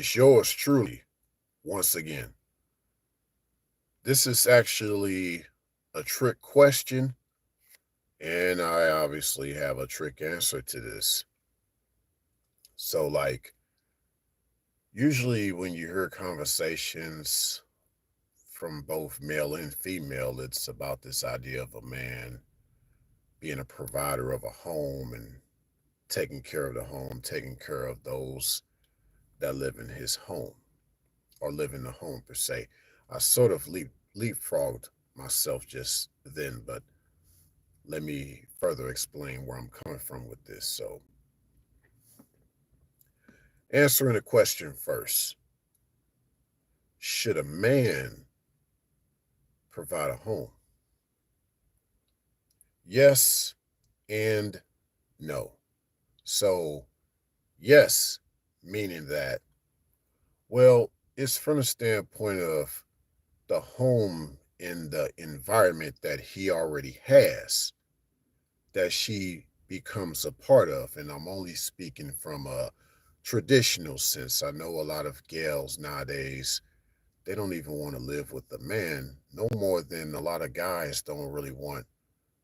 It's yours truly, once again. This is actually a trick question, and I obviously have a trick answer to this. So, usually when you hear conversations from both male and female, it's about this idea of a man being a provider of a home and taking care of the home, taking care of those that live in his home or live in the home per se. I sort of leapfrogged myself just then, but let me further explain where I'm coming from with this. So, answering the question first, should a man provide a home? Yes and no. So, yes, meaning that, well, it's from the standpoint of the home in the environment that he already has that she becomes a part of. And I'm only speaking from a traditional sense. I know a lot of gals nowadays, they don't even want to live with the man no more than a lot of guys don't really want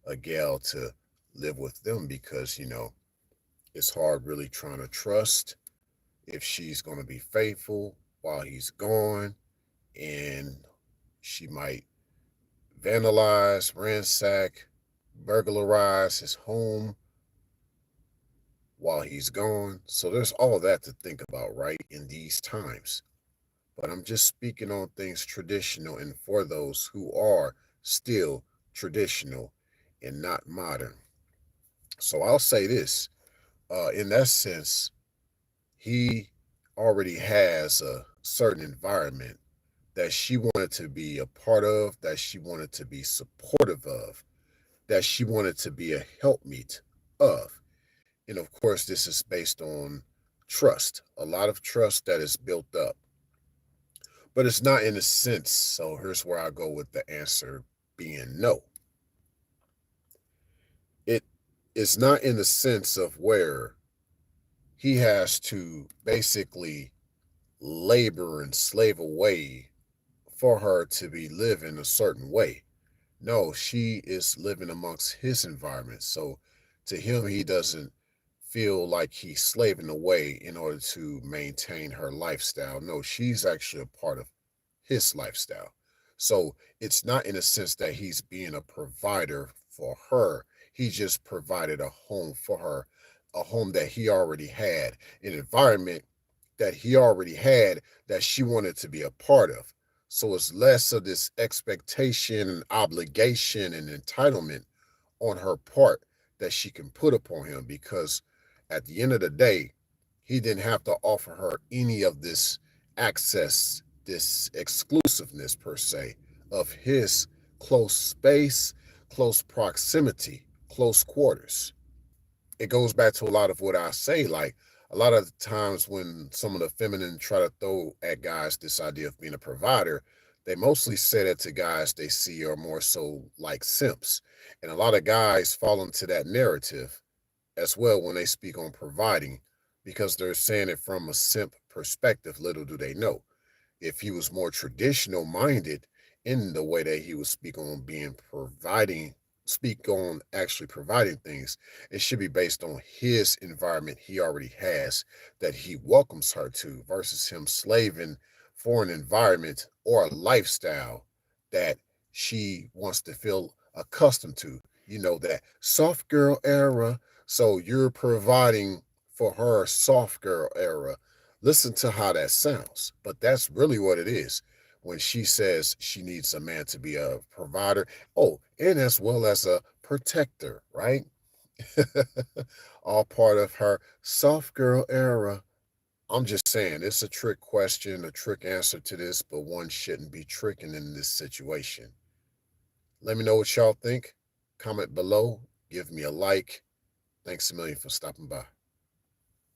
a gal to live with them because, it's hard really trying to trust if she's going to be faithful while he's gone, and she might vandalize, ransack, burglarize his home while he's gone. So there's all that to think about, right, in these times. But I'm just speaking on things traditional and for those who are still traditional and not modern. So I'll say this in that sense, he already has a certain environment that she wanted to be a part of, that she wanted to be supportive of, that she wanted to be a helpmeet of. And of course, this is based on trust, a lot of trust that is built up. But it's not in a sense. So here's where I go with the answer being no. It is not in the sense of where he has to basically labor and slave away for her to be living a certain way. No, she is living amongst his environment. So to him, he doesn't feel like he's slaving away in order to maintain her lifestyle. No, she's actually a part of his lifestyle. So it's not in a sense that he's being a provider for her. He just provided a home for her, a home that he already had, an environment that he already had that she wanted to be a part of. So it's less of this expectation and obligation and entitlement on her part that she can put upon him because at the end of the day, he didn't have to offer her any of this access, this exclusiveness per se of his close space, close proximity, close quarters. It goes back to a lot of what I say. Like a lot of the times when some of the feminine try to throw at guys this idea of being a provider, they mostly say that to guys they see are more so like simps. And a lot of guys fall into that narrative as well when they speak on providing because they're saying it from a simp perspective. Little do they know. If he was more traditional minded in the way that he would speak on being providing, speak on actually providing things, it should be based on his environment he already has that he welcomes her to versus him slaving for an environment or a lifestyle that she wants to feel accustomed to. That soft girl era. So you're providing for her soft girl era. Listen to how that sounds, but that's really what it is when she says she needs a man to be a provider. Oh, and as well as a protector, right? All part of her soft girl era. I'm just saying it's a trick question, a trick answer to this, but one shouldn't be tricking in this situation. Let me know what y'all think. Comment below. Give me a like. Thanks a million for stopping by.